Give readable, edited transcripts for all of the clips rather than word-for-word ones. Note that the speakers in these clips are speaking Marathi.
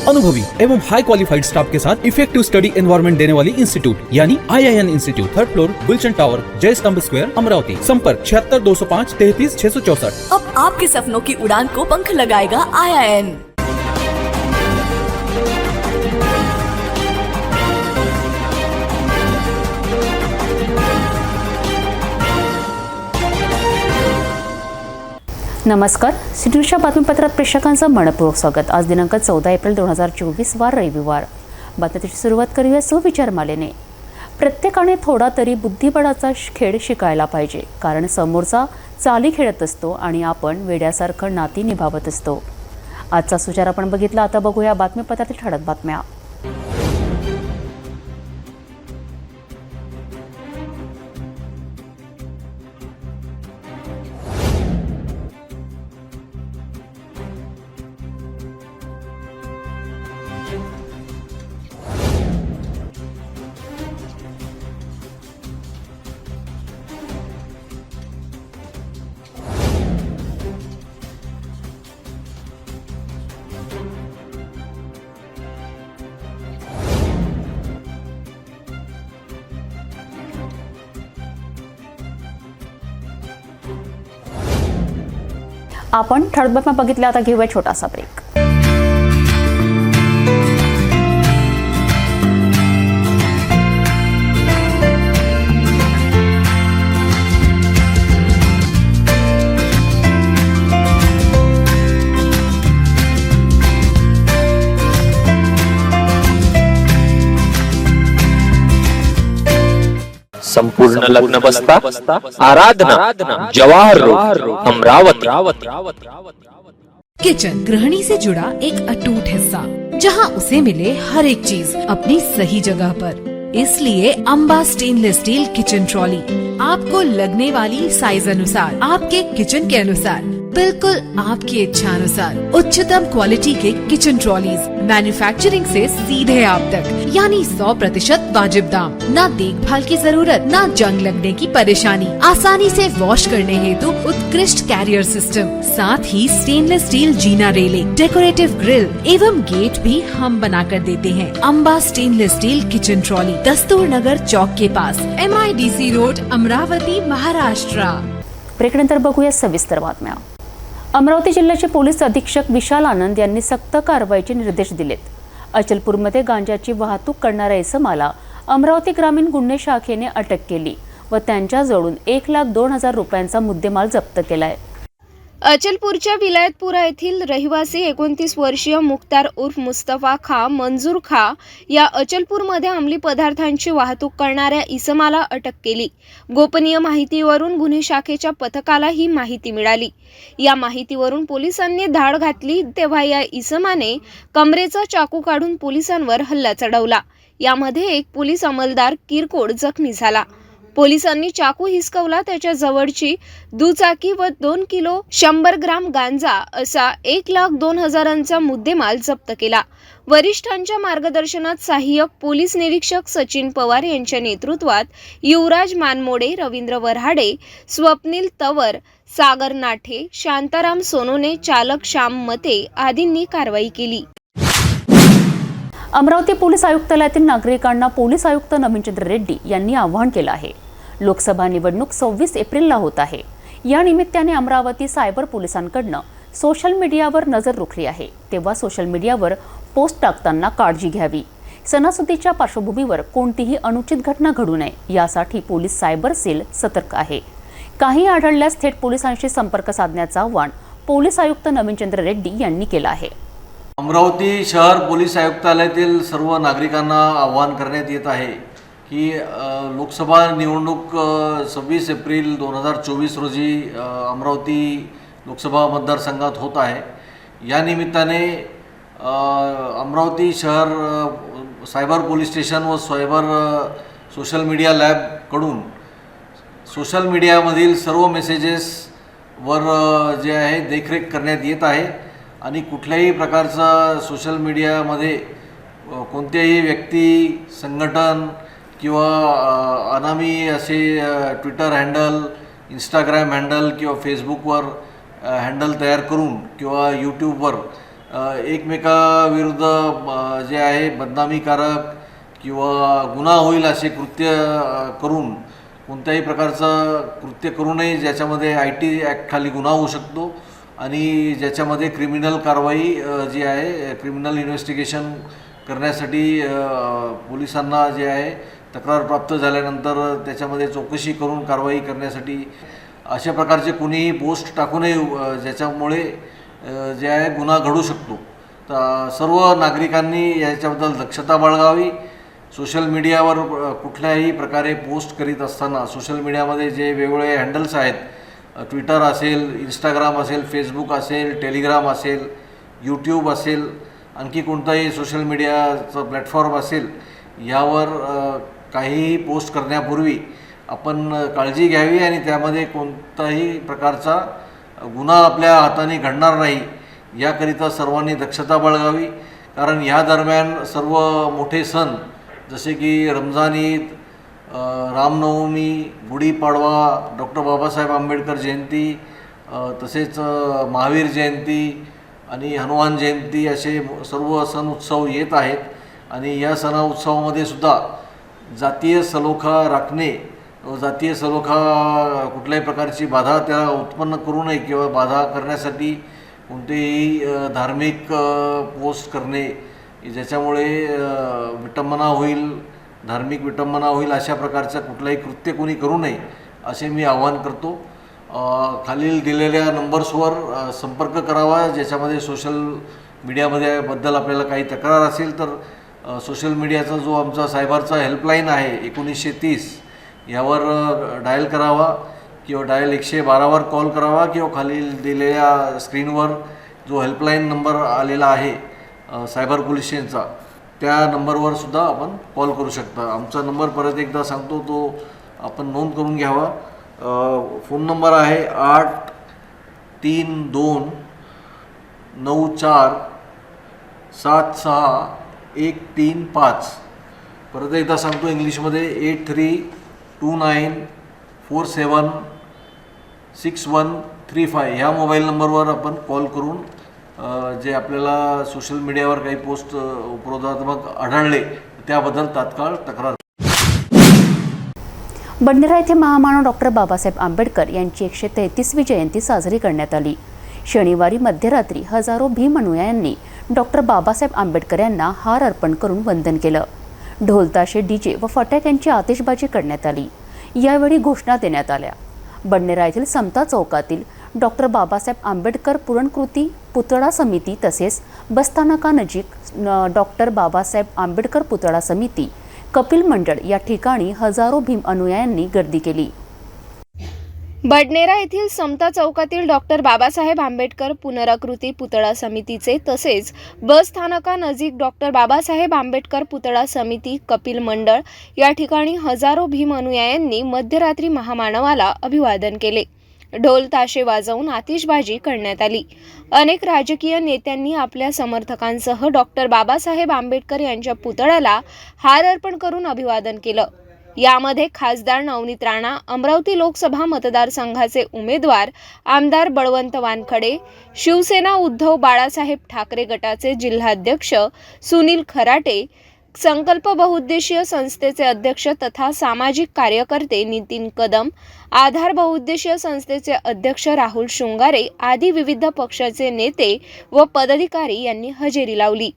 अनुभवी एवं हाई क्वालिफाइड स्टाफ के साथ इफेक्टिव स्टडी एनवायरमेंट देने वाली इंस्टीट्यूट यानी IIN institute, 3rd floor, Gulshan tower, Jai Stambh square, Amravati. संपर्क 76 205 33 664। अब आपके सपनों की उड़ान को पंख लगाएगा IIN। नमस्कार, सिटीच्या बातमीपत्रात प्रेक्षकांचं मनपूर्वक स्वागत। आज दिनांक 14 एप्रिल 2024 वार रविवार। बातमीची सुरुवात करूया सुविचार मालेने। प्रत्येकाने थोडा तरी बुद्धिबळाचा खेळ शिकायला पाहिजे, कारण समोरचा चाली खेळत असतो आणि आपण वेड्यासारखं नाती निभावत असतो। आजचा सुविचार आपण बघितला। आता बघूया बातमीपत्रातील ठळक बातम्या। आपण ठळक बातम्या बघितल्या। आता घेऊया छोटासा ब्रेक। संपूर्ण लग्न बस्ता आराधना जवाहर रोड अमरावती। किचन गृहिणी से जुड़ा एक अटूट हिस्सा, जहां उसे मिले हर एक चीज अपनी सही जगह पर। इसलिए Amba stainless steel kitchen trolley आपको लगने वाली साइज अनुसार, आपके किचन के अनुसार, बिल्कुल आपकी इच्छा अनुसार उच्चतम क्वालिटी के किचन ट्रॉलीज मैन्युफैक्चरिंग से सीधे आप तक, यानी 100% वाजिब दाम। न देखभाल की जरूरत, न जंग लगने की परेशानी, आसानी से वॉश करने हेतु उत्कृष्ट कैरियर सिस्टम, साथ ही स्टेनलेस स्टील जीना रेलिंग, डेकोरेटिव ग्रिल एवं गेट भी हम बना कर देते हैं। Amba stainless steel kitchen trolley, Dastur Nagar Chowk के पास, MIDC रोड, अमरावती, महाराष्ट्र। ब्रेकनंतर बघूया सविस्तर बातम्या। अमरावती जिल्ह्याचे पोलीस अधीक्षक विशाल आनंद यांनी सक्त कारवाईचे निर्देश दिलेत। अचलपूरमध्ये गांजाची वाहतूक करणाऱ्या इसमाला अमरावती ग्रामीण गुन्हे शाखेने अटक केली व त्यांच्याजवळून 1,02,000 रुपयांचा मुद्देमाल जप्त केलाय। अचलपूरच्या विलायतपुरा येथील रहिवासी 29 वर्षीय मुख्तार उर्फ मुस्तफा खा मंजूर खा या अचलपूरमध्ये अंमली पदार्थांची वाहतूक करणाऱ्या इसमाला अटक केली। गोपनीय माहितीवरून गुन्हे शाखेच्या पथकाला ही माहिती मिळाली। या माहितीवरून पोलिसांनी धाड घातली तेव्हा या इसमाने कमरेचा चाकू काढून पोलिसांवर हल्ला चढवला। यामध्ये एक पोलीस अंमलदार किरकोळ जखमी झाला। पोलिसांनी चाकू हिसकवला, त्याच्या जवळची दुचाकी व 2 किलो 100 ग्राम गांजा असा 1,02,000चा मुद्देमाल जप्त केला। वरिष्ठांच्या मार्गदर्शनात सहाय्यक पोलीस निरीक्षक सचिन पवार यांच्या नेतृत्वात युवराज मानमोडे, रवींद्र वऱ्हाडे, स्वप्नील तवर, सागर नाठे, शांताराम सोनोने, चालक श्याम मते आदींनी कारवाई केली। अमरावती पोलीस आयुक्तालयातील नागरिकांना पोलीस आयुक्त नवीनचंद्र रेड्डी यांनी आवाहन केलं आहे। लोकसभा निवडणूक 26 एप्रिलला होत आहे। या निमित्ताने अमरावती सायबर पोलिसांकडून सोशल मीडियावर नजर रोखली आहे, तेव्हा सोशल मीडियावर पोस्ट टाकताना काळजी घ्यावी। सणासुदीच्या पार्श्वभूमीवर कोणतीही अनुचित घटना घडू नये यासाठी पोलीस सायबर सेल सतर्क आहे। काही आढळल्यास थेट पोलिसांशी संपर्क साधण्याचं आवाहन पोलीस आयुक्त नवीनचंद्र रेड्डी यांनी केलं आहे। अमरावती शहर पोलीस आयुक्तालयातील सर्व नागरिकांना आवाहन करण्यात येत आहे की लोकसभा निवडणूक 26 एप्रिल 2024 रोजी अमरावती लोकसभा मतदारसंघात होत आहे। या निमित्ताने अमरावती शहर सायबर पोलीस स्टेशन व सायबर सोशल मीडिया लॅबकडून सोशल मीडियामधील सर्व मेसेजेसवर जे आहे देखरेख करण्यात येत आहे आणि कुठल्याही प्रकारचा सोशल मीडियामध्ये कोणत्याही व्यक्ती, संघटन किंवा अनामी असे ट्विटर हँडल, इंस्टाग्राम हँडल किंवा फेसबुकवर हँडल तयार करून किंवा यूट्यूबवर एकमेकाविरुद्ध जे आहे बदनामीकारक किंवा गुन्हा होईल असे कृत्य करून कोणत्याही प्रकारचं कृत्य करू नये ज्याच्यामध्ये IT ॲक्टखाली गुन्हा होऊ शकतो आणि ज्याच्यामध्ये क्रिमिनल कारवाई जी आहे क्रिमिनल इन्व्हेस्टिगेशन करण्यासाठी पोलिसांना जे आहे तक्रार प्राप्त झाल्यानंतर त्याच्यामध्ये चौकशी करून कारवाई करण्यासाठी अशा प्रकारचे कोणीही पोस्ट टाकू नये ज्याच्यामुळे जे आहे गुन्हा घडू शकतो. तर सर्व नागरिकांनी याच्याबद्दल दक्षता बाळगावी. सोशल मीडियावर कुठल्याही प्रकारे पोस्ट करीत असताना सोशल मीडियामध्ये जे वेगवेगळे हँडल्स आहेत, ट्विटर असेल, इंस्टाग्राम असेल, फेसबुक असेल, टेलिग्राम असेल, यूट्यूब असेल, आणखी कोणताही सोशल मीडियाचं प्लॅटफॉर्म असेल, यावर काहीही पोस्ट करण्यापूर्वी आपण काळजी घ्यावी आणि त्यामध्ये कोणताही प्रकारचा गुन्हा आपल्या हाताने घडणार नाही याकरिता सर्वांनी दक्षता बाळगावी. कारण ह्या दरम्यान सर्व मोठे सण जसे की रमजान ईद, रामनवमी, गुढीपाडवा, डॉक्टर बाबासाहेब आंबेडकर जयंती, तसेच महावीर जयंती आणि हनुमान जयंती असे सर्व सण उत्सव येत आहेत आणि या सणा उत्सवामध्ये सुद्धा जातीय सलोखा राखणे, जातीय सलोखा कुठल्याही प्रकारची बाधा त्याला उत्पन्न करू नये किंवा बाधा करण्यासाठी कोणतेही धार्मिक पोस्ट करणे ज्याच्यामुळे विटंबना होईल, धार्मिक विटंबना होईल अशा प्रकारचं कुठलंही कृत्य कोणी करू नये असे मी आवाहन करतो. खालील दिलेल्या नंबर्सवर संपर्क करावा. ज्याच्यामध्ये सोशल मीडियामध्ये बद्दल आपल्याला काही तक्रार असेल तर सोशल मीडियाचा जो आमचा सायबरचा हेल्पलाईन आहे 1930 यावर डायल करावा किंवा डायल 112वर कॉल करावा किंवा खालील दिलेल्या स्क्रीनवर जो हेल्पलाईन नंबर आलेला आहे सायबर पोलीस स्टेशनचा त्या नंबरवर सुद्धा आपण कॉल करू शकता. आमचा नंबर परत एकदा सांगतो, तो आपण नोंद करून घ्यावा. फोन नंबर आहे 8329476 परत एकदा सांगतो इंग्लिशमध्ये 8329476135 ह्या मोबाईल नंबरवर आपण कॉल करून जे आपल्याला सोशल मीडियावर काही पोस्ट उपरोधात्मक आढळले त्याबद्दल तात्काळ तक्रार. बंडनेरा येथे महामानव डॉक्टर बाबासाहेब आंबेडकर यांची 133वी जयंती साजरी करण्यात आली. शनिवारी मध्यरात्री हजारो भीम अनुयायांनी डॉक्टर बाबासाहेब आंबेडकर यांना हार अर्पण करून वंदन केलं. ढोलताशे, डीजे व फटाक्यांची आतिषबाजी करण्यात आली. यावेळी घोषणा देण्यात आल्या. बंडनेरा येथील समता चौकातील डॉक्टर बाबासाहेब आंबेडकर पुरणकृती पुतळा समिती तसेच बसस्थानकानजीक डॉक्टर बाबासाहेब आंबेडकर पुतळा समिती, कपिल मंडळ या ठिकाणी हजारो भीम अनुयायांनी गर्दी केली. बडनेरा येथील समता चौकातील डॉक्टर बाबासाहेब आंबेडकर पुनराकृती पुतळा समितीचे तसेच बस स्थानकानजीक डॉक्टर बाबासाहेब आंबेडकर पुतळा समिती, कपिल मंडळ या ठिकाणी हजारो भीम अनुयायांनी मध्यरात्री महामानवाला अभिवादन केले. ढोल ताशे वाजवून आतिषबाजी करण्यात आली. अनेक राजकीय नेत्यांनी आपल्या समर्थकांसह डॉक्टर बाबासाहेब आंबेडकर यांच्या पुतळ्याला हार अर्पण करून अभिवादन केलं. यामध्ये खासदार नवनीत राणा, अमरावती लोकसभा मतदारसंघाचे उमेदवार आमदार बळवंत वानखडे, शिवसेना उद्धव बाळासाहेब ठाकरे गटाचे जिल्हाध्यक्ष सुनील खराटे, संकल्प बहुउद्देशीय संस्थेचे अध्यक्ष तथा सामाजिक कार्यकर्ते नितीन कदम, आधार बहुउद्देशीय संस्थेचे अध्यक्ष राहुल शृंगारे आदी विविध पक्षाचे नेते व पदाधिकारी यांनी हजेरी लावली.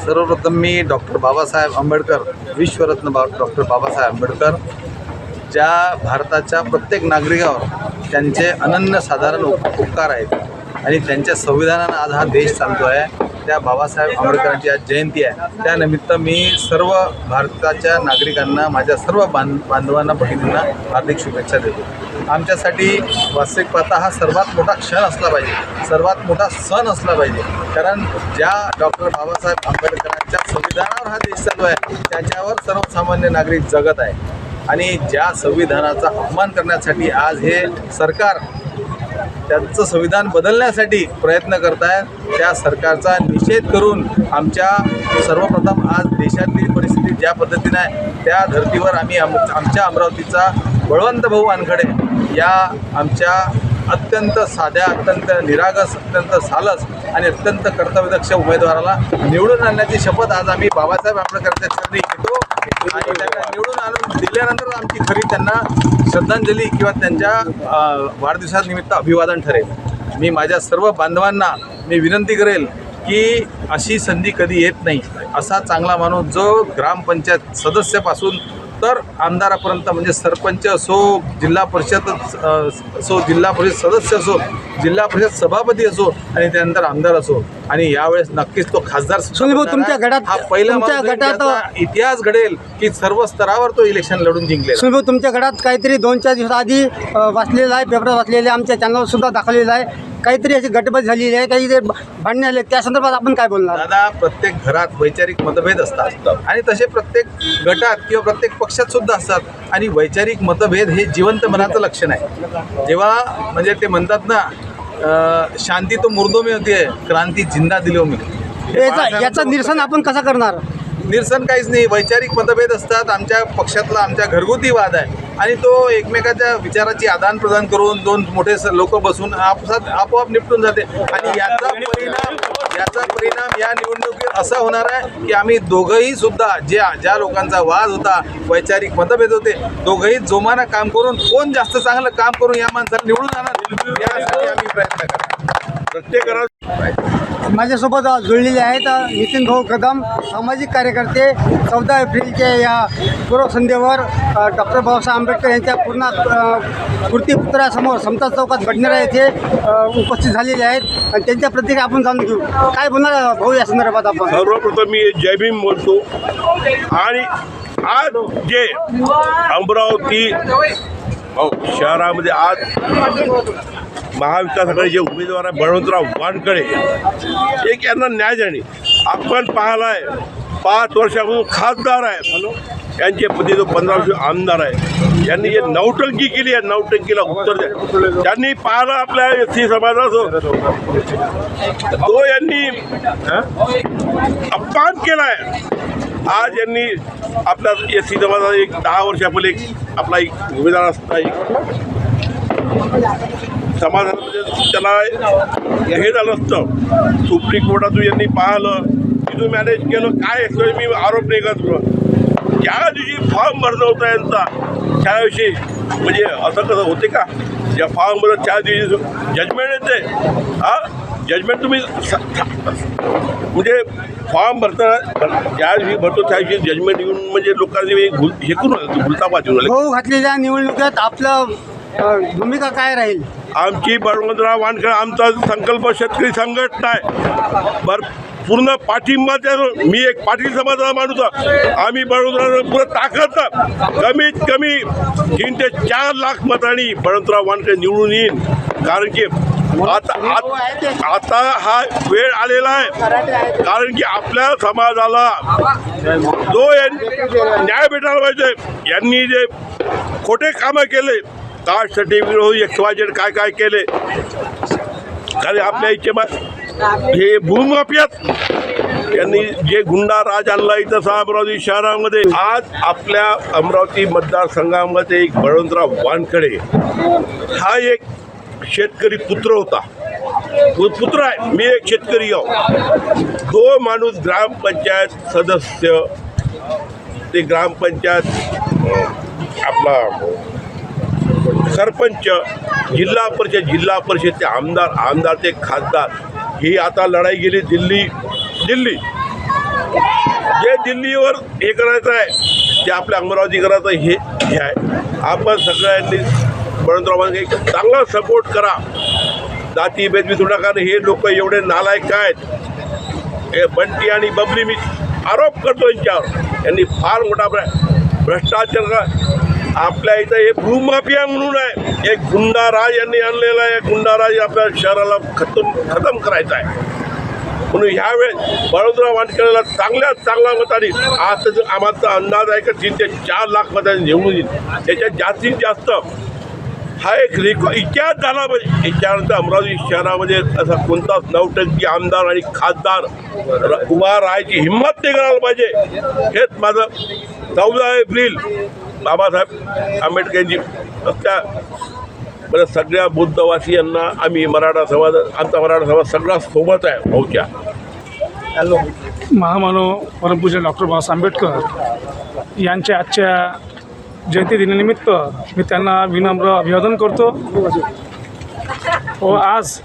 सर्वप्रथम मी डॉक्टर बाबासाहेब आंबेडकर, विश्वरत्न डॉक्टर बाबासाहेब आंबेडकर, ज्या भारताच्या प्रत्येक नागरिकावर त्यांचे अनन्यसाधारण उपकार आहेत आणि त्यांच्या संविधानानं आज हा देश चालतो आहे, त्या बाबासाहेब आंबेडकरांची आज जयंती आहे. त्यानिमित्त मी सर्व भारताच्या नागरिकांना, माझ्या सर्व बांधवांना, भगिनींना हार्दिक शुभेच्छा देतो. आमच्यासाठी वास्तविक पाहता हा सर्वात मोठा क्षण असला पाहिजे, सर्वात मोठा सण असला पाहिजे. कारण ज्या डॉक्टर बाबासाहेब आंबेडकरांच्या संविधानावर हा देश चालू आहे त्याच्यावर सर्वसामान्य नागरिक जगत आहे आणि ज्या संविधानाचा अपमान करण्यासाठी आज हे सरकार त्यांचं संविधान बदलण्यासाठी प्रयत्न करत आहे, त्या सरकारचा निषेध करून आमच्या सर्वप्रथम आज देशातली परिस्थिती ज्या पद्धतीने आहे त्या धर्तीवर आम्ही आमच्या अमरावतीचा बळवंत भाऊ वानखडे या आमच्या अत्यंत साध्या, अत्यंत निरागस, अत्यंत सालस आणि अत्यंत कर्तव्यदक्ष उमेदवाराला निवडून आणण्याची शपथ आज आम्ही बाबासाहेब आंबेडकरांच्या चरणी घेतो आणि त्यांना निवडून आणून दिल्यानंतर आमची खरी त्यांना श्रद्धांजली किंवा त्यांच्या वाढदिवसानिमित्त अभिवादन ठरेल. मी माझ्या सर्व बांधवांना मी विनंती करेल की अशी संधी कधी येत नाही. असा चांगला माणूस जो ग्रामपंचायत सदस्यापासून तर आमदारापर्यंत, म्हणजे सरपंच असो, जिल्हा परिषद असो, जिल्हा परिषद सदस्य असो, जिल्हा परिषद सभापती असो आणि त्यानंतर आमदार असो, आणि यावेळेस नक्कीच तो खासदार सुनील भाऊ, तुमच्या गटात हा पहिला तुमच्या माणूस गटात ज्याचा इतिहास घडेल की सर्व स्तरावर तो इलेक्शन लढून जिंकले. सुनील भाऊ, तुमच्या गटात काहीतरी 2-4 दिवसाआधी वाचलेलं आहे, पेपर वाचलेले आमच्या चॅनलवर सुद्धा दाखवलेलं आहे, काहीतरी अशी गटबज झालेली आहे, काही भांडणे आले, त्या संदर्भात आपण काय बोलणार? दादा, प्रत्येक घरात वैचारिक मतभेद असतात आणि तसे प्रत्येक गटात किंवा प्रत्येक पक्षात सुद्धा असतात आणि वैचारिक मतभेद हे जिवंत मनाचं लक्षण आहे. जेव्हा म्हणजे ते म्हणतात ना, शांती तो मुर्दो में होती है, क्रांती जिंदा दिलो में. याचं निरसन आपण कसं करणार? निरसन काहीच नाही. वैचारिक मतभेद असतात. आमच्या पक्षातला आमच्या घरगुती वाद आहे आणि तो एकमेकाच्या विचाराची आदान प्रदान करून दोन मोठे लोक बसून आपोआप निपटून जाते आणि याचा परिणाम या निवडणुकीत असा होणार आहे की आम्ही दोघंही सुद्धा ज्या लोकांचा वाद होता, वैचारिक मतभेद होते, दोघंही जोमानं काम करून कोण जास्त चांगलं काम करून या माणसाला निवडून आणणार यासाठी आम्ही प्रयत्न करतो. प्रत्येक माझ्यासोबत जुळलेले आहेत नितीन भाऊ कदम, सामाजिक कार्यकर्ते. 14 एप्रिलच्या या पूर्वसंध्येवर डॉक्टर बाबासाहेब आंबेडकर यांच्या पूर्ण मूर्तिपुतळ्यासमोर समता चौकात भंडारा येथे उपस्थित झालेले आहेत आणि त्यांच्या प्रतिक्रिया आपण जाणून घेऊ. काय बोलणार भाऊ या संदर्भात आपण? सर्वप्रथम मी जय भीम बोलतो आणि आज जे अमरावती शहरामध्ये आज महाविकास आघाडी जे उमेदवार आहे बळवंतराव वानखडे, एक यांना न्याय देणे. आपण पाहिला आहे 5 वर्षापासून खासदार आहे, यांचे पती जो 15 वर्ष आमदार आहे, यांनी जे नौटंकी केली आहे, नौटंकीला उत्तर द्या. त्यांनी पाहिलं आपल्या SC समाजाचं तो यांनी अपमान केला आहे. आज यांनी आपल्या SC समाजाचा एक 10 वर्षापूर्वी आपला एक उमेदवार असता समाजामध्ये त्याला हे झालं असतं. सुप्रीम कोर्टातून यांनी पाहिलं, तिथून मॅनेज केलं. काय मी आरोप नाही करत. ज्या दिवशी फॉर्म भरणं होता यांचा त्याविषयी म्हणजे असं कसं होते का? ज्या फॉर्ममध्ये त्या दिवशी जजमेंट येते. जजमेंट तुम्ही म्हणजे फॉर्म भरताना ज्या दिवशी भरतो त्या दिवशी जजमेंट येऊन म्हणजे लोकांनी हे करून भुलतापात येऊन भाऊ घातलेल्या निवडणुकीत आपलं भूमिका काय राहील? आमची बळवंतराव वानखडे आमचा संकल्प शेतकरी संघटना आहे. पूर्ण पाठिंबा त्या. मी एक पाटील समाजाचा माणूस आहे. आम्ही बळवंतराव पुढे ताकद कमीत कमी 3 ते 4 लाख मतांनी बळवंतराव वानखडे निवडून येईन. कारण की आता हा वेळ आलेला आहे. कारण की आपल्या समाजाला जो न्याय भेटायला पाहिजे. यांनी जे खोटे कामं केले, कास्ट सर्टिफिकेट XYZ काय केले, कारण आपल्या इच्छे हे भूमाफियात यांनी जे गुंडा राज आणला इथं अमरावती शहरामध्ये. आज आपल्या अमरावती मतदारसंघामध्ये एक बळवंतराव वानखडे हा एक शेतकरी पुत्र होता. पुत्र आहे. मी एक शेतकरी आहो. तो माणूस ग्रामपंचायत सदस्य, ते ग्रामपंचायत आपला सरपंच, जिल्हा परिषदचे आमदार ते खासदार, ही आता लढाई गेली दिल्ली. जे दिल्लीवर हे करायचं आहे ते आपल्या अमरावती करायचं हे आहे. आपण सगळ्यांनी बळवंतरावांना एक चांगला सपोर्ट करा. जातीभेद मी थोडा, कारण हे लोक एवढे नालायक आहेत. हे बंटी आणि बबली मी आरोप करतो यांच्यावर. यांनी फार मोठा भ्रष्टाचार आपल्या इथं हे भूमाफिया म्हणून आहे. एक गुंडाराज यांनी आणलेला आहे. गुंडाराज आपल्या शहराला खतम करायचा आहे. म्हणून ह्यावेळेस बळवंतराव वानखडेला चांगल्या मताने आज आमचा अंदाज आहे की 3 ते 4 लाख मतांनी निवडून येईल. त्याच्यात जास्तीत जास्त हा एक इतिहास झाला पाहिजे. याच्यानंतर अमरावती शहरामध्ये असा कोणताच नौटंकी आमदार आणि खासदार उभा राहायची हिंमत नाही करायला पाहिजे. हेच माझं 14 एप्रिल बाबासाहेब आंबेडकर यांची म्हणजे सगळ्या बुद्धवासियांना आम्ही मराठा समाज, आमचा मराठा समाज सगळा सोबत आहे भाऊच्या. महामानव परमपूज्य डॉक्टर बाबासाहेब आंबेडकर यांच्या आजच्या जयंतीदिनानिमित्त मी त्यांना विनम्र अभिवादन करतो. व आज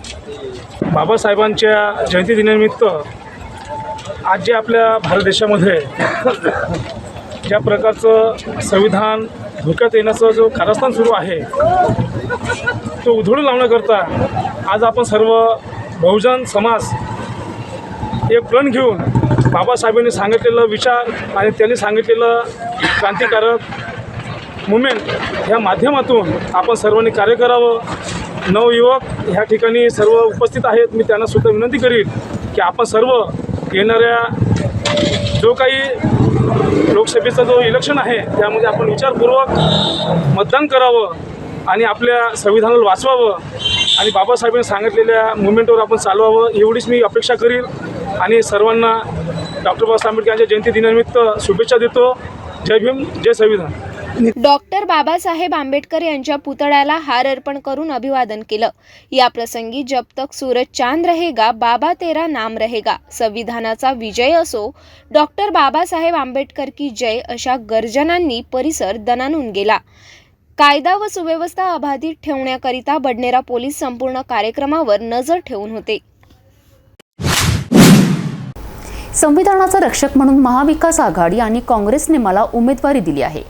बाबासाहेबांच्या जयंतीदिनानिमित्त आज जे आपल्या भारत देशामध्ये ज्या प्रकारचं संविधान धोक्यात येण्याचं जो कारस्थान सुरू आहे तो उधळून लावण्याकरता आज आपण सर्व बहुजन समाज एक प्रण घेऊन बाबासाहेबांनी सांगितलेलं विचार आणि त्यांनी सांगितलेलं क्रांतिकारक मुवमेंट ह्या माध्यमातून आपण सर्वांनी कार्य करावं. नवयुवक ह्या ठिकाणी सर्व उपस्थित आहेत. मी त्यांना सुद्धा विनंती करीन की आपण सर्व येणाऱ्या जो काही लोकसभेचा जो इलेक्शन आहे त्यामध्ये आपण विचारपूर्वक मतदान करावं आणि आपल्या संविधानाला वाचवावं आणि बाबासाहेबांनी सांगितलेल्या मुवमेंटवर आपण चालवावं एवढीच मी अपेक्षा करीन. आणि सर्वांना डॉक्टर बाबासाहेब आंबेडकर यांच्या जयंतीदिनानिमित्त शुभेच्छा देतो. जय भीम, जय संविधान. डॉक्टर बाबासाहेब आंबेडकर यांच्या पुतळ्याला हार अर्पण करून अभिवादन केलं. या प्रसंगी जब तक सूरज चांद रहेगा बाबा तेरा नाम रहेगा, संविधानाचा विजय असो, डॉक्टर बाबासाहेब आंबेडकर की जय अशा गर्जनांनी परिसर दणाणून गेला. कायदा व सुव्यवस्था अबाधित ठेवण्याकरिता बडनेरा पोलीस संपूर्ण कार्यक्रमावर नजर ठेवून होते. संविधानाचा रक्षक म्हणून महाविकास आघाडी आणि काँग्रेसने मला उमेदवारी दिली आहे.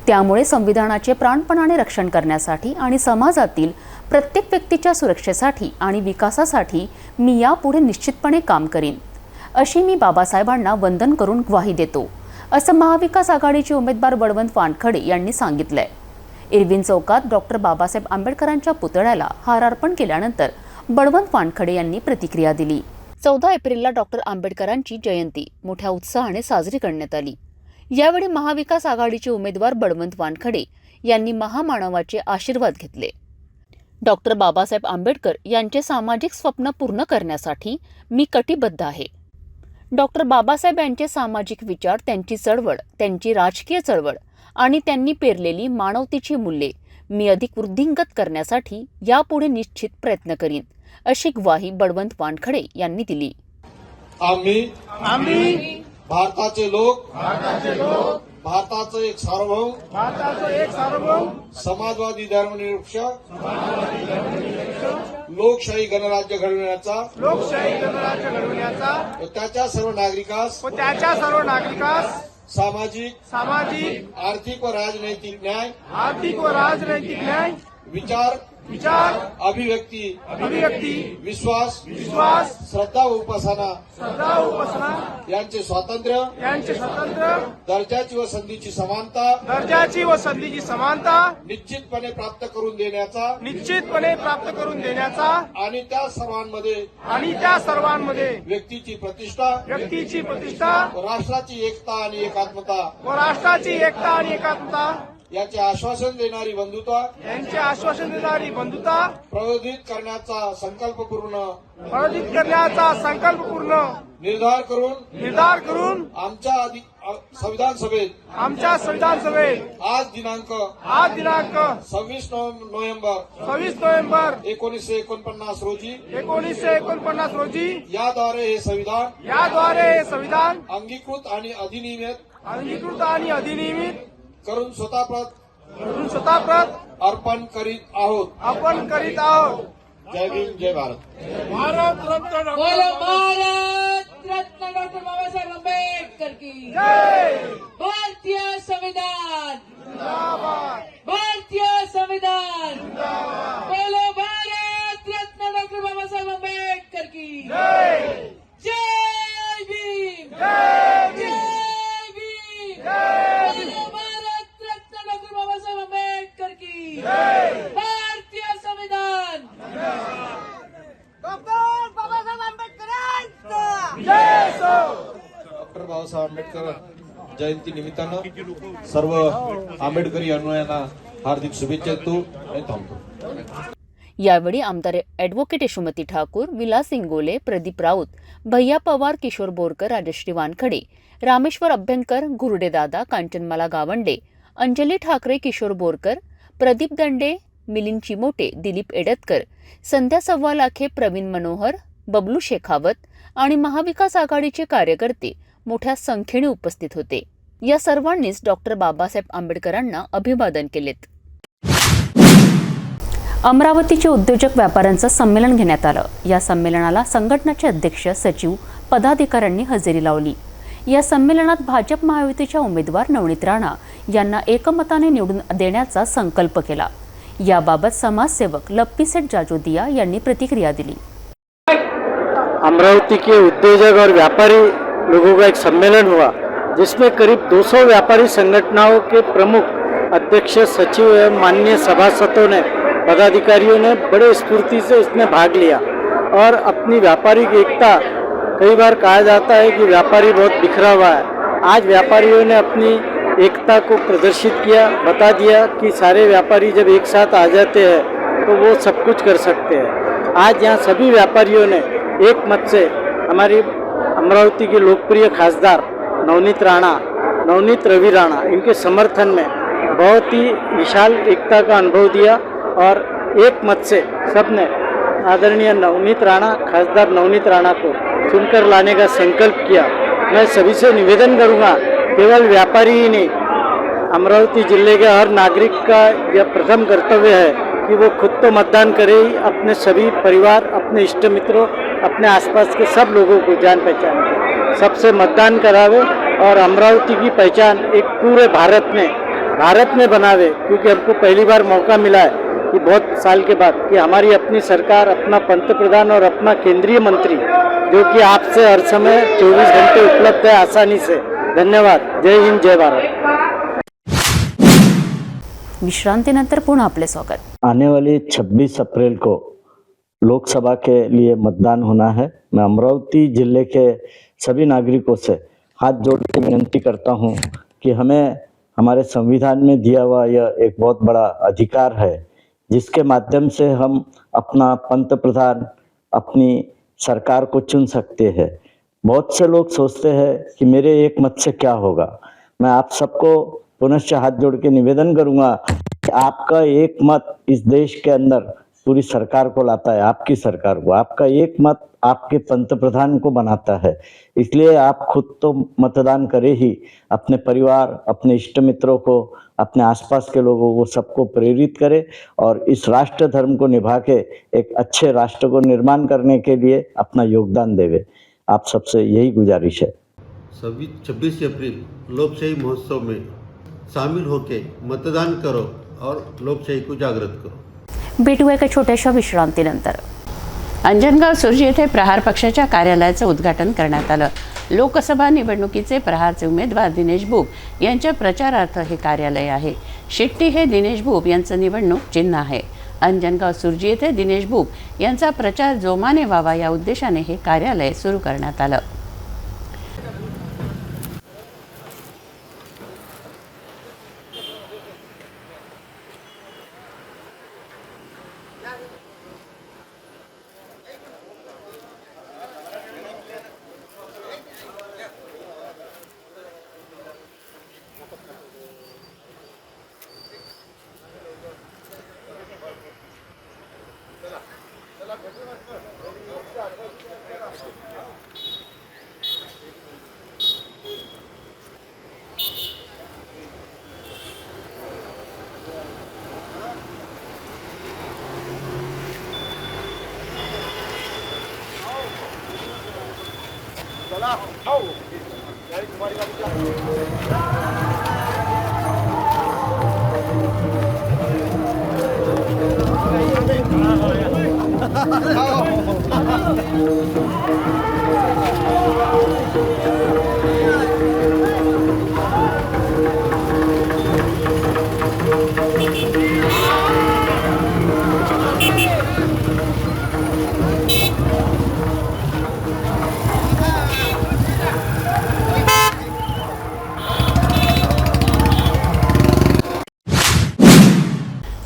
त्यामुळे संविधानाचे प्राणपणाने रक्षण करण्यासाठी आणि समाजातील प्रत्येक व्यक्तीच्या सुरक्षेसाठी आणि विकासासाठी मी यापुढे निश्चितपणे काम करीन, अशी मी बाबासाहेबांना वंदन करून ग्वाही देतो, असं महाविकास आघाडीचे उमेदवार बळवंत वानखडे यांनी सांगितलंय. इरविन चौकात डॉक्टर बाबासाहेब आंबेडकरांच्या पुतळ्याला हार अर्पण केल्यानंतर बळवंत वानखडे यांनी प्रतिक्रिया दिली. 14 एप्रिलला डॉक्टर आंबेडकरांची जयंती मोठ्या उत्साहाने साजरी करण्यात आली. यावेळी महाविकास आघाडीचे उमेदवार बळवंत वानखडे यांनी महामानवाचे आशीर्वाद घेतले. डॉक्टर बाबासाहेब आंबेडकर यांचे सामाजिक स्वप्न पूर्ण करण्यासाठी मी कटिबद्ध आहे. डॉक्टर बाबासाहेब यांचे सामाजिक विचार, त्यांची चळवळ, त्यांची राजकीय चळवळ आणि त्यांनी पेरलेली मानवतेची मूल्ये मी अधिक वृद्धिंगत करण्यासाठी यापुढे निश्चित प्रयत्न करीन, अशी ग्वाही बळवंत वानखडे यांनी दिली. आम्ही भारताचे लोक भारताचं एक सार्वभौम समाजवादी धर्मनिरपेक्ष लोकशाही गणराज्य घडविण्याचा व त्याच्या सर्व नागरिकास सामाजिक आर्थिक व राजनैतिक न्याय विचार अभिव्यक्ती विश्वास श्रद्धा व उपासना यांचे स्वातंत्र्य दर्जाची व संधीची समानता निश्चितपणे प्राप्त करून देण्याचा आणि त्या सर्वांमध्ये व्यक्तीची प्रतिष्ठा व राष्ट्राची एकता आणि एकात्मता याचे आश्वासन देणारी बंधुता प्रबोधित करण्याचा संकल्पपूर्ण निर्धार करून आमच्या संविधान सभेत आज दिनांक 26 नोव्हेंबर 1949 रोजी याद्वारे हे संविधान अंगीकृत आणि अधिनियमित करून स्वतःप्रत अर्पण करीत आहोत. जय भीम, जय भारत. भारत रत्न डॉक्टर बाबासाहेब आंबेडकर की जय. भारतीय संविधान बोलो भारत रत्न डॉक्टर बाबासाहेब आंबेडकर की जय. जय भीम, जय भीम. भारतीय संविधान डॉक्टर बाबासाहेब आंबेडकर जयंती निमित्तानं सर्व आंबेडकरी अनुयायांना हार्दिक शुभेच्छा देतो आणि थांबतो. यावेळी आमदार ॲडव्होकेट यशोमती ठाकूर, विलास इंगोले, प्रदीप राऊत, भैया पवार, किशोर बोरकर, राजश्री वानखडे, रामेश्वर अभ्यंकर, घुरडेदादा, कांचनमाला गावंडे, अंजली ठाकरे, किशोर बोरकर, प्रदीप दंडे, मिलिंद चिमोटे, दिलीप एडतकर, संध्या सव्वालाखे, प्रवीण मनोहर, बबलू शेखावत आणि महाविकास आघाडीचे कार्यकर्ते मोठ्या संख्येने उपस्थित होते. या सर्वांनीच डॉक्टर बाबासाहेब आंबेडकरांना अभिवादन केलेत. अमरावतीचे उद्योजक व्यापाऱ्यांचं संमेलन घेण्यात आलं. या संमेलनाला संघटनेचे अध्यक्ष, सचिव, पदाधिकाऱ्यांनी हजेरी लावली. या संमेलनात भाजप महायुतीच्या उमेदवार नवनीत राणा यांना एकमताने निवडून देण्याचा संकल्प केला. याबाबत समाजसेवक लप्पीसेठ जाजोदिया यांनी प्रतिक्रिया दिली. अमरावती के उद्योजक और व्यापारी लोगों का एक सम्मेलन हुआ, जिसमें करीब 200 व्यापारी संगठनों के प्रमुख, अध्यक्ष, सचिव एवं माननीय सभासदों ने, पदाधिकारियों ने बड़े स्फूर्ति से इसमें भाग लिया और अपनी व्यापारिक एकता, कई बार कहा जाता है कि व्यापारी बहुत बिखरा हुआ है, आज व्यापारियों ने अपनी एकता को प्रदर्शित किया, बता दिया कि सारे व्यापारी जब एक साथ आ जाते हैं तो वो सब कुछ कर सकते हैं. आज यहाँ सभी व्यापारियों ने एक मत से हमारी अमरावती के लोकप्रिय खासदार नवनीत रवि राणा, इनके समर्थन में बहुत ही विशाल एकता का अनुभव दिया और एक मत से सबने आदरणीय खासदार नवनीत राणा को चुनकर लाने का संकल्प किया. मैं सभी से निवेदन करूंगा, केवल व्यापारी ही नहीं, अमरावती जिले के हर नागरिक का यह प्रथम कर्तव्य है कि वो खुद तो मतदान करे ही, अपने सभी परिवार, अपने इष्ट मित्रों, अपने आसपास के सब लोगों को जान पहचान के सबसे मतदान करावे और अमरावती की पहचान एक पूरे भारत में बनावे. क्योंकि हमको पहली बार मौका मिला है कि बहुत साल के बाद कि हमारी अपनी सरकार, अपना पंतप्रधान और अपना केंद्रीय मंत्री, जो कि आपसे हर समय 24 घंटे उपलब्ध है आसानी से. धन्यवाद. जय हिंद, जय भारत. विश्रांतीनंतर पुन्हा आपले स्वागत. आने वाली 26 अप्रैल को लोकसभा के लिए मतदान होना है. मैं अमरावती जिले के सभी नागरिकों से हाथ जोड़ के विनती करता हूं कि हमें हमारे संविधान में दिया हुआ यह एक बहुत बड़ा अधिकार है, जिसके माध्यम से हम अपना पंतप्रधान, अपनी सरकार को चुन सकते हैं. बहुत से लोग सोचते हैं कि मेरे एक मत से क्या होगा. मैं आप सबको पुनश्च हाथ जोड़ के निवेदन करूंगा कि आपका एक मत इस देश के अंदर पूरी सरकार को लाता है, आपकी सरकार को. आपका एक मत आपके पंतप्रधान को बनाता है. इसलिए आप खुद तो मतदान करें ही, अपने परिवार, अपने इष्ट मित्रों को, अपने आसपास के लोगों को, सबको प्रेरित करें और इस राष्ट्र धर्म को निभा के एक अच्छे राष्ट्र को निर्माण करने के लिए अपना योगदान देवे. आप सबसे यही गुजारिश है. सभी 26 अप्रैल लोकशाही महोत्सव में शामिल होके मतदान करो और लोकशाही को जागृत करो. भेटूया एका छोट्याशा विश्रांतीनंतर. अंजनगाव सुर्जी येथे प्रहार पक्षाच्या कार्यालयाचं उद्घाटन करण्यात आलं. लोकसभा निवडणुकीचे प्रहारचे उमेदवार दिनेश बुब यांच्या प्रचारार्थ हे कार्यालय आहे. शेट्टी हे दिनेश बुब यांचं निवडणूक चिन्ह आहे. अंजनगाव सुर्जी येथे दिनेश बुब यांचा प्रचार जोमाने व्हावा या उद्देशाने हे कार्यालय सुरू करण्यात आलं.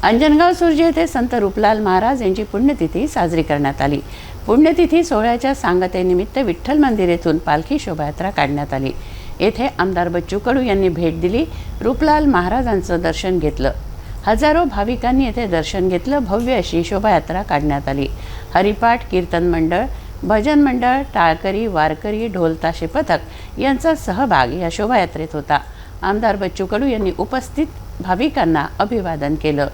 अंजनगाव सुर्जी येथे संत रूपलाल महाराज यांची पुण्यतिथी साजरी करण्यात आली. पुण्यतिथी सोहळ्याच्या सांगतेनिमित्त विठ्ठल मंदिर येथून पालखी शोभायात्रा काढण्यात आली. येथे आमदार बच्चू कडू यांनी भेट दिली, रूपलाल महाराजांचं दर्शन घेतलं. हजारो भाविकांनी येथे दर्शन घेतलं. भव्य अशी शोभायात्रा काढण्यात आली. हरिपाठ, कीर्तन मंडळ, भजन मंडळ, टाळकरी, वारकरी, ढोलताशे पथक यांचा सहभाग या शोभायात्रेत होता. आमदार बच्चू कडू यांनी उपस्थित भाविकांना अभिवादन केलं.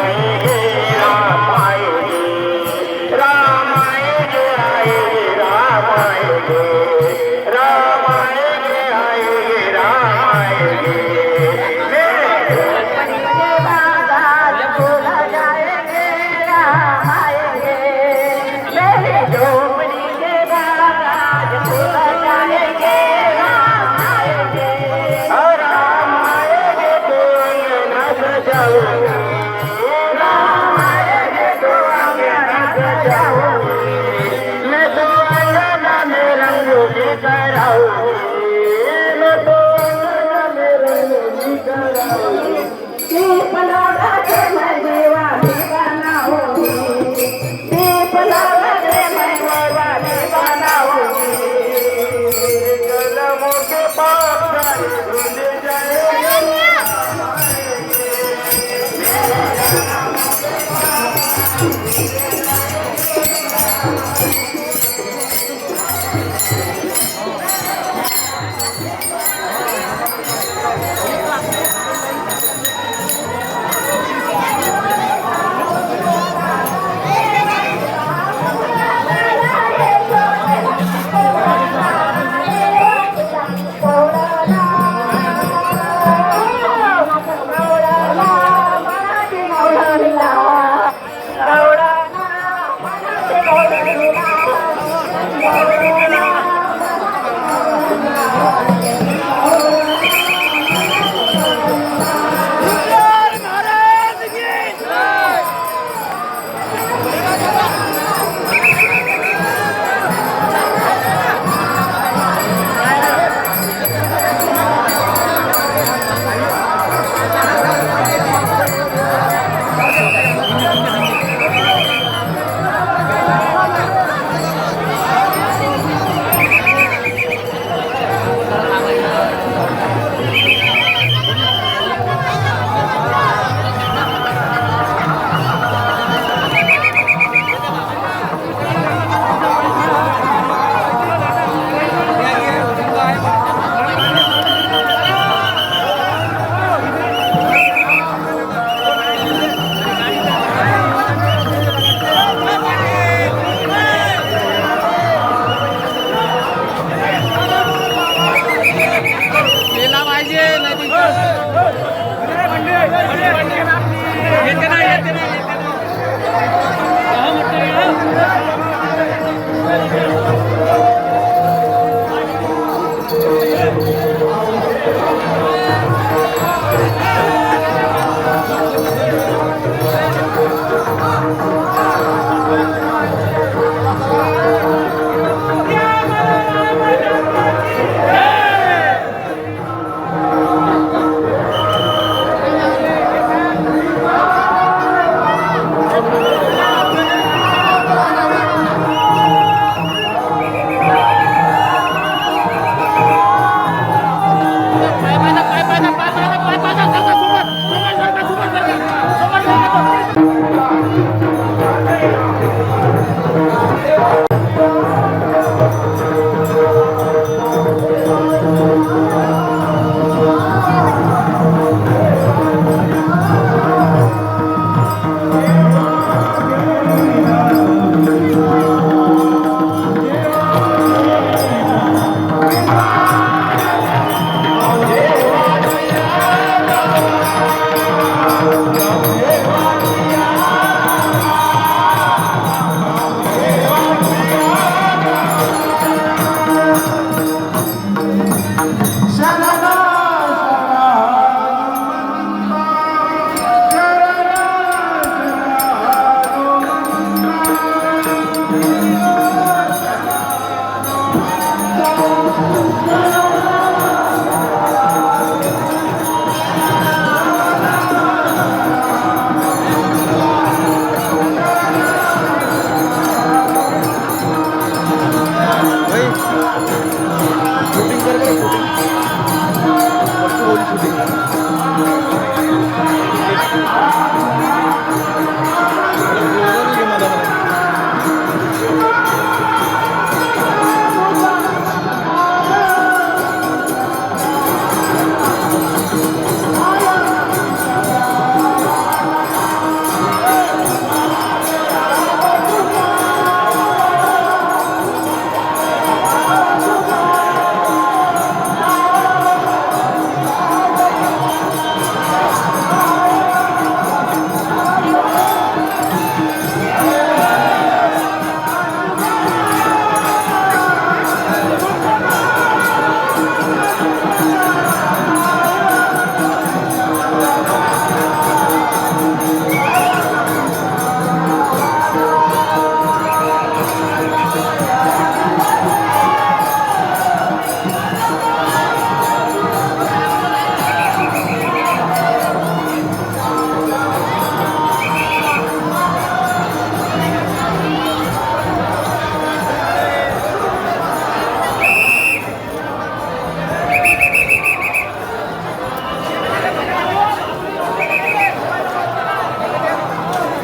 राम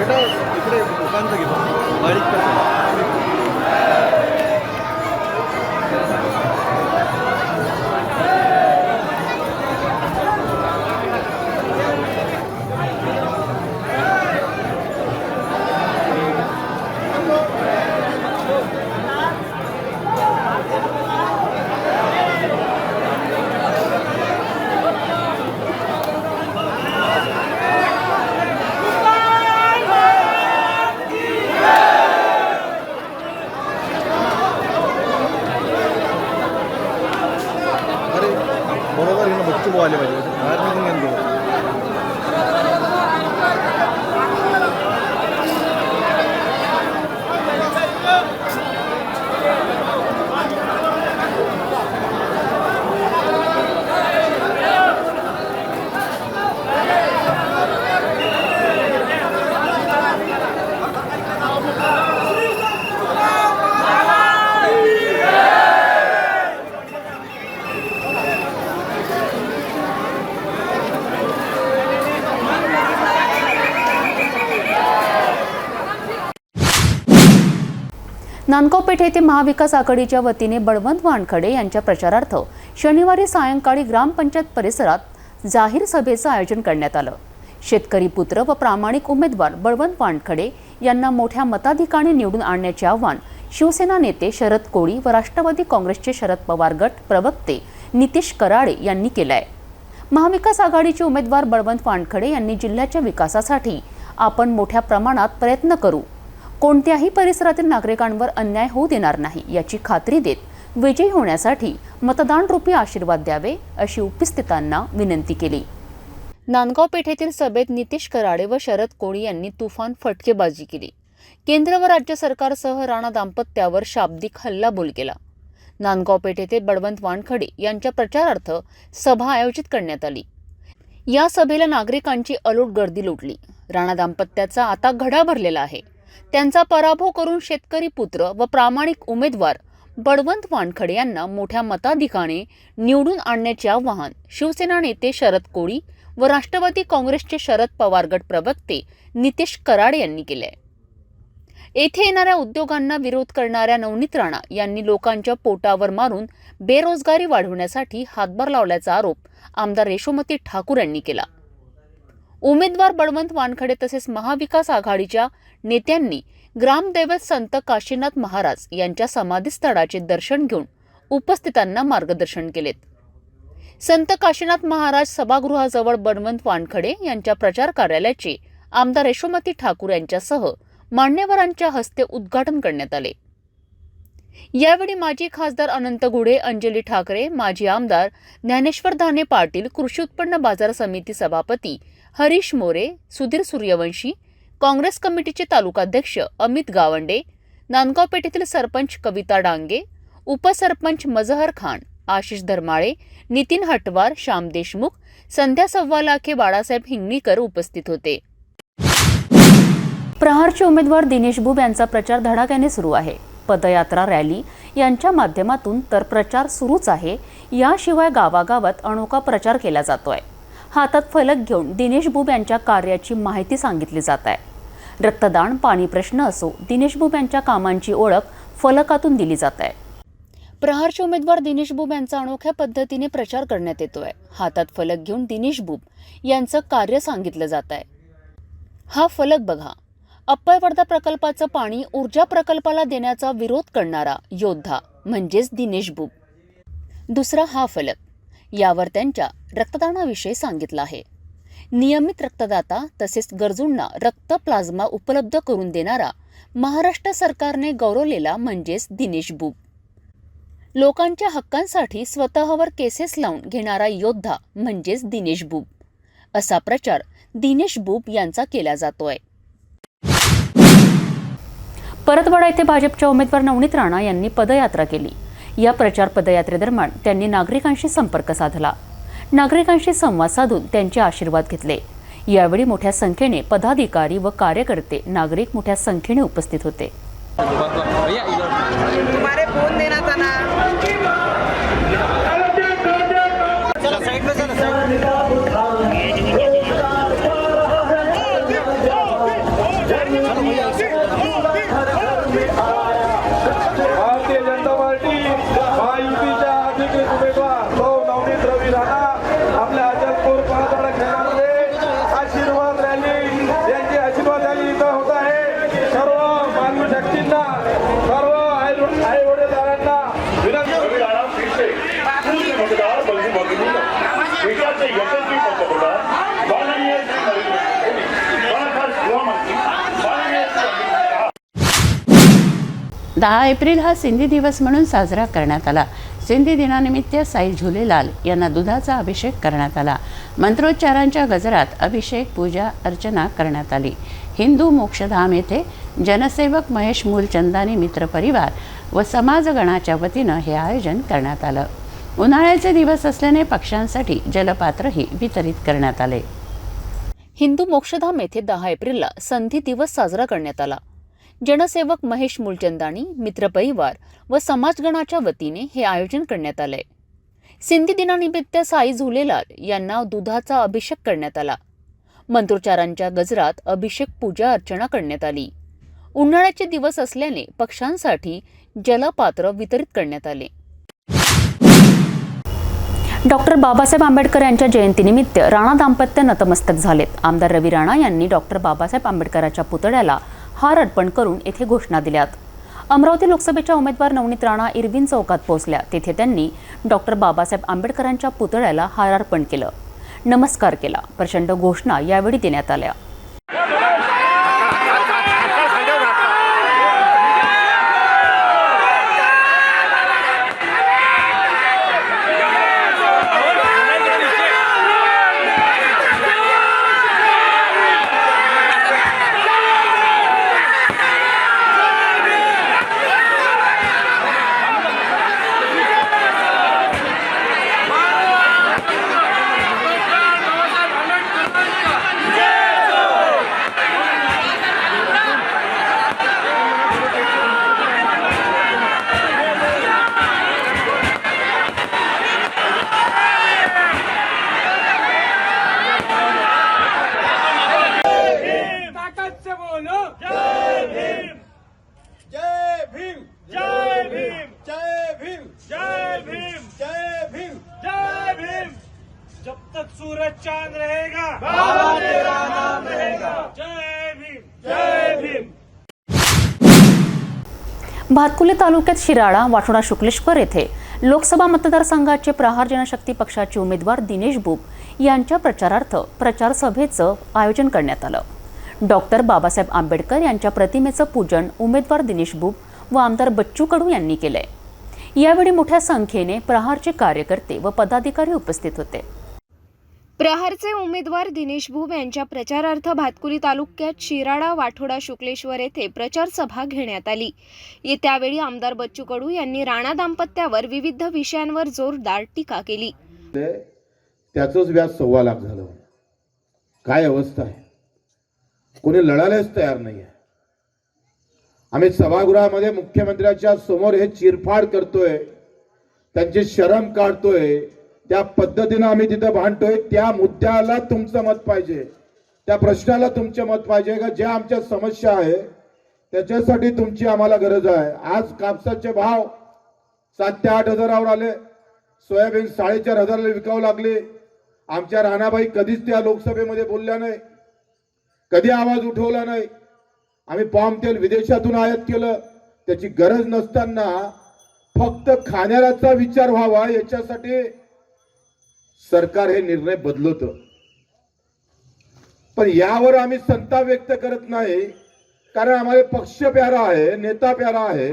बेटा इकडे दुकानचं घेतो बारीक करतो. बरोबर आहे ना, बच्चू आले पाहिजे बाहेर निघून गेलो. नांदगाव पेठ येथे महाविकास आघाडीच्या वतीने बळवंत वानखडे यांच्या प्रचारार्थ शनिवारी सायंकाळी ग्रामपंचायत परिसरात जाहीर सभेचं आयोजन करण्यात आलं. शेतकरी पुत्र व प्रामाणिक उमेदवार बळवंत वानखडे यांना मोठ्या मताधिकाने निवडून आणण्याचे आवाहन शिवसेना नेते शरद कोळी व राष्ट्रवादी काँग्रेसचे शरद पवार गट प्रवक्ते नितीश कराळे यांनी केलं आहे. महाविकास आघाडीचे उमेदवार बळवंत वानखडे यांनी जिल्ह्याच्या विकासासाठी आपण मोठ्या प्रमाणात प्रयत्न करू, कोणत्याही परिसरातील नागरिकांवर अन्याय होऊ देणार नाही याची खात्री देत विजयी होण्यासाठी मतदान रूपी आशीर्वाद द्यावे अशी उपस्थितांना विनंती केली. नांदगाव पेठेतील सभेत नितीश कराळे व शरद कोळी यांनी तुफान फटकेबाजी केली. केंद्र व राज्य सरकारसह राणा दाम्पत्यावर शाब्दिक हल्लाबोल केला. नांदगाव पेठ येथे बळवंत वानखडे यांच्या प्रचारार्थ सभा आयोजित करण्यात आली. या सभेला नागरिकांची अलोट गर्दी लोटली. राणा दाम्पत्याचा आता घडा भरलेला आहे. त्यांचा पराभव करून शेतकरी पुत्र व प्रामाणिक उमेदवार बळवंत वानखडे यांना मोठ्या मताधिकाने निवडून आणण्याचे आवाहन शिवसेना नेते शरद कोळी व राष्ट्रवादी काँग्रेसचे शरद पवार गट प्रवक्ते नितीश कराळे यांनी केले. येथे येणाऱ्या उद्योगांना विरोध करणाऱ्या नवनीत राणा यांनी लोकांच्या पोटावर मारून बेरोजगारी वाढवण्यासाठी हातभार लावल्याचा आरोप आमदार यशोमती ठाकूर यांनी केला. उमेदवार बळवंत वानखडे तसेच महाविकास आघाडीच्या नेत्यांनी ग्रामदैवत संत काशीनाथ महाराज यांच्या समाधीस्थळाचे दर्शन घेऊन उपस्थितांना मार्गदर्शन केलेत. संत काशीनाथ महाराज सभागृहाजवळ बळवंत वानखडे यांच्या प्रचार कार्यालयाचे आमदार यशोमती ठाकूर यांच्यासह मान्यवरांच्या हस्ते उद्घाटन करण्यात आले. यावेळी माजी खासदार अनंत गुढे, अंजली ठाकरे, माजी आमदार ज्ञानेश्वर धाने पाटील, कृषी उत्पन्न बाजार समिती सभापती हरीश मोरे, सुधीर सूर्यवंशी, काँग्रेस कमिटीचे तालुकाध्यक्ष अमित गावंडे, नांदगाव पेठेतील सरपंच कविता डांगे, उपसरपंच मजहर खान, आशिष धर्माळे, नितीन हटवार, श्याम देशमुख, संध्या सव्वालाखे, बाळासाहेब हिंगणीकर उपस्थित होते. प्रहारचे उमेदवार दिनेश बुब यांचा प्रचार धडाक्याने सुरू आहे. पदयात्रा, रॅली यांच्या माध्यमातून तर प्रचार सुरूच आहे. याशिवाय गावागावात अनोखा प्रचार केला जातोय. हातात फलक घेऊन दिनेश बुब यांच्या कार्याची माहिती सांगितली जात आहे. रक्तदान, पाणी प्रश्न असो, दिनेश बुब यांच्या कामांची ओळख फलकातून दिली जात आहे. प्रहारचे उमेदवार दिनेश बुब यांचा अनोख्या पद्धतीने प्रचार करण्यात येतोय. हातात फलक घेऊन दिनेश बुब यांचं कार्य सांगितलं जात आहे. हा फलक बघा. अप्पर वर्धा प्रकल्पाचं पाणी ऊर्जा प्रकल्पाला देण्याचा विरोध करणारा योद्धा म्हणजेच दिनेश बुब. दुसरा हा फलक, यावर त्यांच्या रक्तदानाविषयी सांगितलं आहे. नियमित रक्तदाता तसेच गरजूंना रक्त प्लाझ्मा उपलब्ध करून देणारा महाराष्ट्र सरकारने गौरवलेला म्हणजेच दिनेश बुब. लोकांच्या हक्कांसाठी स्वतःवर केसेस लावून घेणारा योद्धा म्हणजेच दिनेश बुब. असा प्रचार दिनेश बुब यांचा केला जातोय. परतवाडा येथे भाजपच्या उमेदवार नवनीत राणा यांनी पदयात्रा केली. या प्रचार पदयात्रेदरम्यान त्यांनी नागरिकांशी संपर्क साधला. नागरिकांशी संवाद साधून त्यांचे आशीर्वाद घेतले. यावेळी मोठ्या संख्येने पदाधिकारी व कार्यकर्ते, नागरिक मोठ्या संख्येने उपस्थित होते. जय मातृशक्तींना सर्व आई वडीलधाऱ्यांना मतदार बंधू भगिनी देशाचे यशस्वी पंतप्रधान माननीय श्री नरेंद्र मोदी गृहमंत्री माननीय 10 एप्रिल हा सिंधी दिवस म्हणून साजरा करण्यात आला. सिंधी दिनानिमित्त साई झुलेलाल यांना दुधाचा अभिषेक करण्यात आला. मंत्रोच्चारांच्या गजरात अभिषेक, पूजा, अर्चना करण्यात आली. हिंदू मोक्षधाम येथे जनसेवक महेश मूलचंदानी मित्र परिवार व समाजगणाच्या वतीनं हे आयोजन करण्यात आलं. उन्हाळ्याचे दिवस असल्याने पक्ष्यांसाठी जलपात्रही वितरित करण्यात आले. हिंदू मोक्षधाम येथे 10 एप्रिलला संधी दिवस साजरा करण्यात आला. जनसेवक महेश मूलचंदानी मित्रपरिवार व समाजगणाच्या वतीने हे आयोजन करण्यात आले. सिंधी दिनानिमित्त साई झुलेलाल यांना दुधाचा अभिषेक करण्यात आला. मंत्रोच्चारांच्या गजरात अभिषेक, पूजा, अर्चना करण्यात आली. उन्हाळ्याचे दिवस असल्याने पक्ष्यांसाठी जलपात्र वितरित करण्यात आले. डॉक्टर बाबासाहेब आंबेडकर यांच्या जयंतीनिमित्त राणा दाम्पत्य नतमस्तक झालेत. आमदार रवी राणा यांनी डॉक्टर बाबासाहेब आंबेडकरांच्या पुतळ्याला हार अर्पण करून येथे घोषणा दिल्यात. अमरावती लोकसभेच्या उमेदवार नवनीत राणा इरविन चौकात पोहोचल्या. तेथे त्यांनी डॉक्टर बाबासाहेब आंबेडकरांच्या पुतळ्याला हार अर्पण केलं, नमस्कार केला. प्रचंड घोषणा यावेळी देण्यात आल्या. जब तक सूरज चांद रहेगा बाबा तेरा नाम रहेगा. जय भीम, जय भीम. भातकुली तालुक्यात शिराळा, वाठोडा, शुक्लेश्वर येथे लोकसभा मतदारसंघाचे प्रहार जनशक्ती पक्षाचे उमेदवार दिनेश बुब यांच्या प्रचारार्थ प्रचार सभेचं आयोजन करण्यात आलं. डॉक्टर बाबासाहेब आंबेडकर यांच्या प्रतिमेचं पूजन उमेदवार दिनेश बुब व आमदार बच्चू कडू यांनी केलंय. यावेळी मोठ्या संख्येने प्रहारचे कार्यकर्ते व पदाधिकारी उपस्थित होते. प्रहारचे उमेदवार दिनेश बुब यांच्या प्रचारार्थ भातकुली तालुक्यात शिराळा, वाठोडा, शुक्लेश्वर येथे प्रचार सभा घेण्यात आली. त्यावेळी आमदार बच्चू कडू यांनी राणा दाम्पत्यावर विविध विषयांवर जोरदार टीका केली. त्याचंच व्याज 1.25 लाख झालं. काय अवस्था आहे, कोणी लढायलाच तयार नाही आहे. आम्ही सभागृहामध्ये मुख्यमंत्र्यांच्या समोर हे चिरफाड करतोय, त्यांची शरम काढतोय, त्या पद्धतीनं आम्ही तिथं भांडतोय. त्या मुद्द्याला तुमचं मत पाहिजे, त्या प्रश्नाला तुमचे मत पाहिजे का ज्या आमच्या समस्या आहे त्याच्यासाठी तुमची आम्हाला गरज आहे. आज कापसाचे भाव 7 ते 8 हजारावर आले, सोयाबीन 4,500 विकावं लागले. आमच्या राणाबाई कधीच त्या लोकसभेमध्ये बोलल्या नाही, कधी आवाज उठवला नाही. आम्ही पाम तेल विदेशातून आयात केलं, त्याची गरज नसताना फक्त खाण्याचा विचार व्हावा याच्यासाठी सरकार हे निर्णय बदलतं. पण यावर आम्ही संताप व्यक्त करत नाही, कारण आम्हाला पक्ष प्यारा आहे, नेता प्यारा आहे.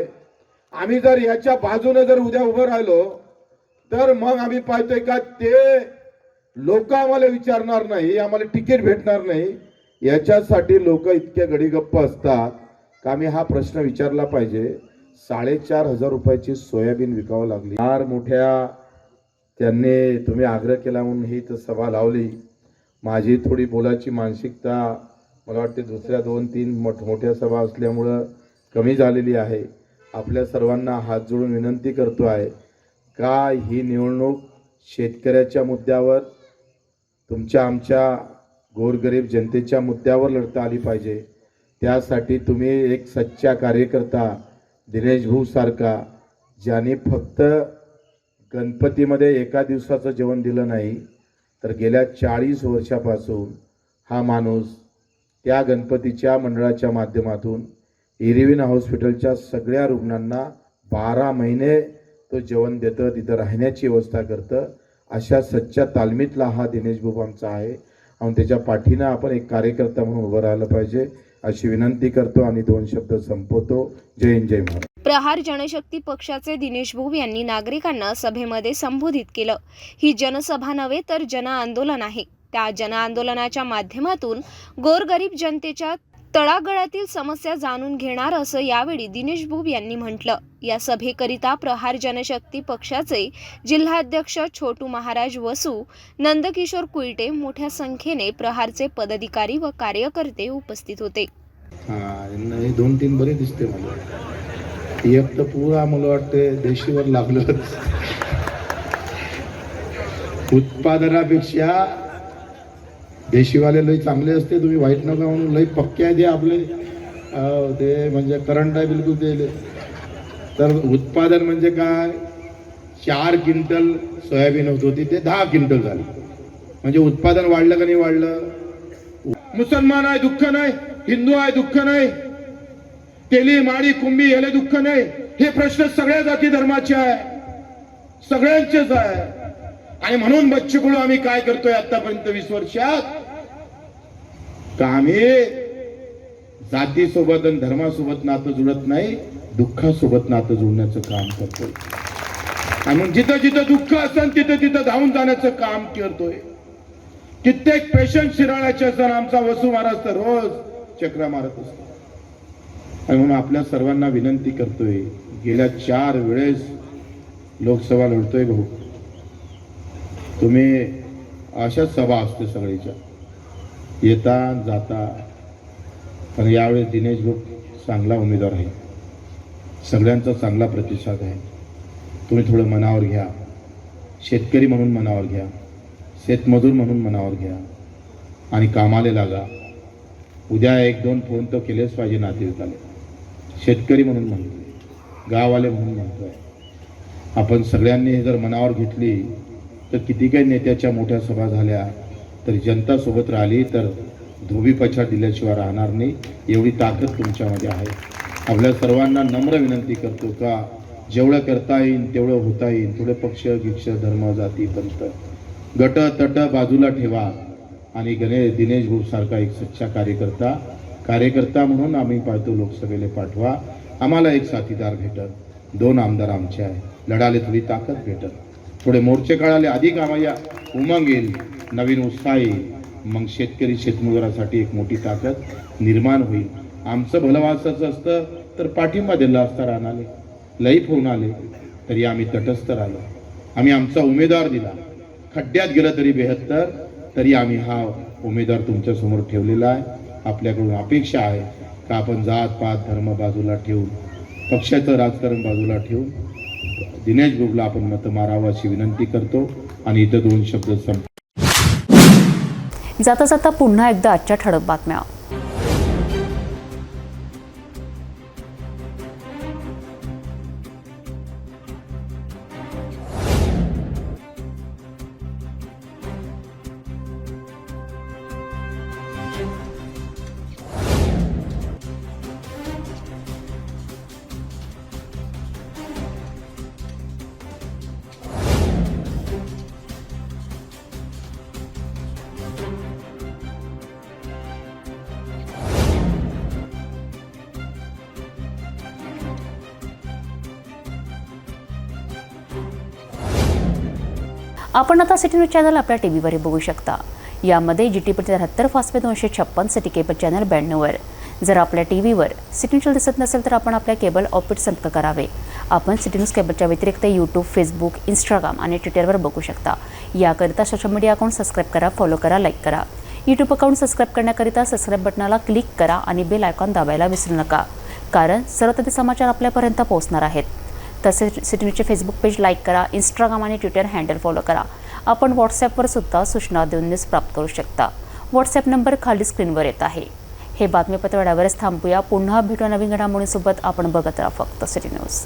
आम्ही जर याच्या बाजूने जर उद्या उभं राहिलो तर मग आम्ही पाहतोय का ते लोक आम्हाला विचारणार नाही, आम्हाला तिकीट भेटणार नाही. याच्यासाठी लोक इतके गडीगप्प असतात का आम्ही हा प्रश्न विचारला पाहिजे. 4,500 रुपयाची सोयाबीन विकावं लागली. फार मोठ्या त्यांनी तुम्ही आग्रह केला म्हणून ही तर सभा लावली. माझी थोडी बोलायची मानसिकता मला वाटते दुसऱ्या 2-3 मोठ्या सभा असल्यामुळं कमी झालेली आहे. आपल्या सर्वांना हात जोडून विनंती करतो आहे का ही निवडणूक शेतकऱ्याच्या मुद्द्यावर, तुमच्या आमच्या गोरगरीब जनतेच्या मुद्द्यावर लढता आली पाहिजे. त्यासाठी तुम्ही एक सच्चा कार्यकर्ता दिनेश भाऊ सारखा, ज्याने फक्त गणपतीमध्ये एका दिवसाचं जेवण दिलं नाही तर गेल्या 40 वर्षापासून हा माणूस त्या गणपतीच्या मंडळाच्या माध्यमातून इरविन हॉस्पिटलच्या सगळ्या रुग्णांना 12 महिने तो जेवण देतं, तिथं राहण्याची व्यवस्था करतं. अशा सच्च्या तालमीतला हा दिनेश भाऊ आमचा आहे आणि त्याच्या पाठीनं आपण एक कार्यकर्ता म्हणून उभं राहिलं पाहिजे अशी विनंती करतो आणि 2 शब्द संपवतो. जय हिंद, जय महाराज. प्रहार जनशक्ती पक्षाचे दिनेश भाऊ यांनी नागरिकांना सभेमध्ये संबोधित केलं. ही जनसभा नव्हे तर जनआंदोलन आहे. त्या जनआंदोलनाच्या माध्यमातून गोरगरीब जनतेच्या तळागाळातील समस्या जाणून घेणार असं यावेळी दिनेश भाऊ यांनी म्हटलं. या सभेकरिता प्रहार जनशक्ती पक्षाचे जिल्हाध्यक्ष छोटू महाराज वसू, नंदकिशोर कुईटे, मोठ्या संख्येने प्रहारचे पदाधिकारी व कार्यकर्ते उपस्थित होते. नाही 2-3 बरे दिसते मला. एक तर पुरा मला वाटते देशीवर लागलं. उत्पादनापेक्षा देशीवाले लई चांगले असते. तुम्ही वाईट नका म्हणून, लई पक्के आहे ते आपले. ते म्हणजे करंट आहे बिलकुल ते. तर उत्पादन म्हणजे काय, 4 क्विंटल सोयाबीन होत होती ते 10 क्विंटल झाली. म्हणजे उत्पादन वाढलं का नाही वाढलं. मुसलमान आहे दुःख नाही, हिंदू आहे दुःख नाही, तेली माळी कुंभी याला दुःख नाही. हे प्रश्न सगळ्या जाती धर्माचे आहे, सगळ्यांचेच आहे. आणि म्हणून बच्चूकडून आम्ही काय करतोय आतापर्यंत 20 वर्षात, का आम्ही जातीसोबत आणि धर्मासोबत नातं जुळत नाही, दुःखासोबत नातं जुळण्याचं काम करतोय. आणि जिथं जिथं दुःख असेल तिथं तिथं धावून जाण्याचं काम करतोय. कित्येक पेशंट शिराळ्याचे असताना आमचा वसू महाराज तर रोज चक्रा मारत असतो. आणि म्हणून आपल्या सर्वांना विनंती करतोय, गेल्या 4 वेळेस लोकसभा लढतोय भाऊ. तुम्ही अशाच सभा असते सगळीच्या, येता जाता. पण यावेळेस दिनेश भाऊ चांगला उमेदवार आहे, सगळ्यांचा चांगला प्रतिसाद आहे. तुम्ही थोडं मनावर घ्या, शेतकरी म्हणून मनावर घ्या, शेतमजूर म्हणून मनावर घ्या आणि कामाला लागा. उद्या 1-2 फोन तर केलेच पाहिजे नातेवाईकाले. शेतकरी म्हणून म्हणतोय, गाववाले म्हणून म्हणतोय. आपण सगळ्यांनी जर मनावर घेतली तर किती काही नेत्याच्या मोठ्या सभा झाल्या तरी जनता सोबत राहिली तर धोबी पछाड दिल्याशिवाय राहणार नाही. एवढी ताकद तुमच्यामध्ये आहे. आपल्या सर्वांना नम्र विनंती करतो का जेवढं करता येईल तेवढं होता येईल. थोडे पक्ष गिक्ष धर्म जाती पंथ गट तट बाजूला ठेवा आणि दिनेश भाऊ सारखा एक सच्चा कार्यकर्ता म्हणून आम्ही पाहतो लोकसभेला पाठवा. आम्हाला एक साथीदार भेटत, 2 आमदार आमचे आहे, लढाले थोडी ताकद भेटत, थोडे मोर्चे काढाले अधिक आम्हाला उमंग येईल, नवीन उत्साह येईल. मग शेतकरी शेतमजुरासाठी एक मोठी ताकद निर्माण होईल. आमचं भलं वाचायचं असतं तर पाठिंबा दिला असता राहणारे, लईफ होऊन आले तरी आम्ही तटस्थ राहिलो. आम्ही आमचा उमेदवार दिला, खड्ड्यात गेलं तरी 72 तरी आम्ही हा उमेदवार तुमच्यासमोर ठेवलेला आहे. आपल्याकडून अपेक्षा आहे का आपण जात पात धर्म बाजूला ठेवून, पक्षाचं राजकारण बाजूला ठेवून दिनेश भाऊला आपण मत मारावं अशी विनंती करतो. आणि इथं 2 शब्द जाता जाता पुन्हा एकदा आजच्या ठळक बातम्या. आपण आता सिटी न्यूज चॅनल आपल्या टीव्हीवर बघू शकता. यामध्ये GTP 73 Fastway 256 city cable channel 92वर. जर आपल्या टीव्हीवर सिटी न्यूज दिसत नसेल तर आपण आपल्या केबल ऑपरेट संपर्क करावे. आपण सिटी न्यूज केबलच्या व्यतिरिक्त यूट्यूब, फेसबुक, इंस्टाग्राम आणि ट्विटरवर बघू शकता. याकरिता सोशल मीडिया अकाउंट सबस्क्राईब करा, फॉलो करा, लाईक करा. यूट्यूब अकाउंट सबस्क्राईब करण्याकरिता सबस्क्राईब बटनाला क्लिक करा आणि बेल आयकॉन दाबायला विसरू नका, कारण सर्वप्रथम समाचार आपल्यापर्यंत पोहोचणार आहेत. तसेच सिटी न्यूजचे फेसबुक पेज लाईक करा, इंस्टाग्राम आणि ट्विटर हँडल फॉलो करा. आपण व्हॉट्सॲपवर सुद्धा सूचना देऊन न्यूज प्राप्त करू शकता. व्हॉट्सॲप नंबर खाली स्क्रीनवर येत आहे. हे बातमीपत्र एवढ्यावरच थांबूया. पुन्हा भेटू नवीन घडामोडींसोबत. आपण बघत राहा फक्त सिटी न्यूज.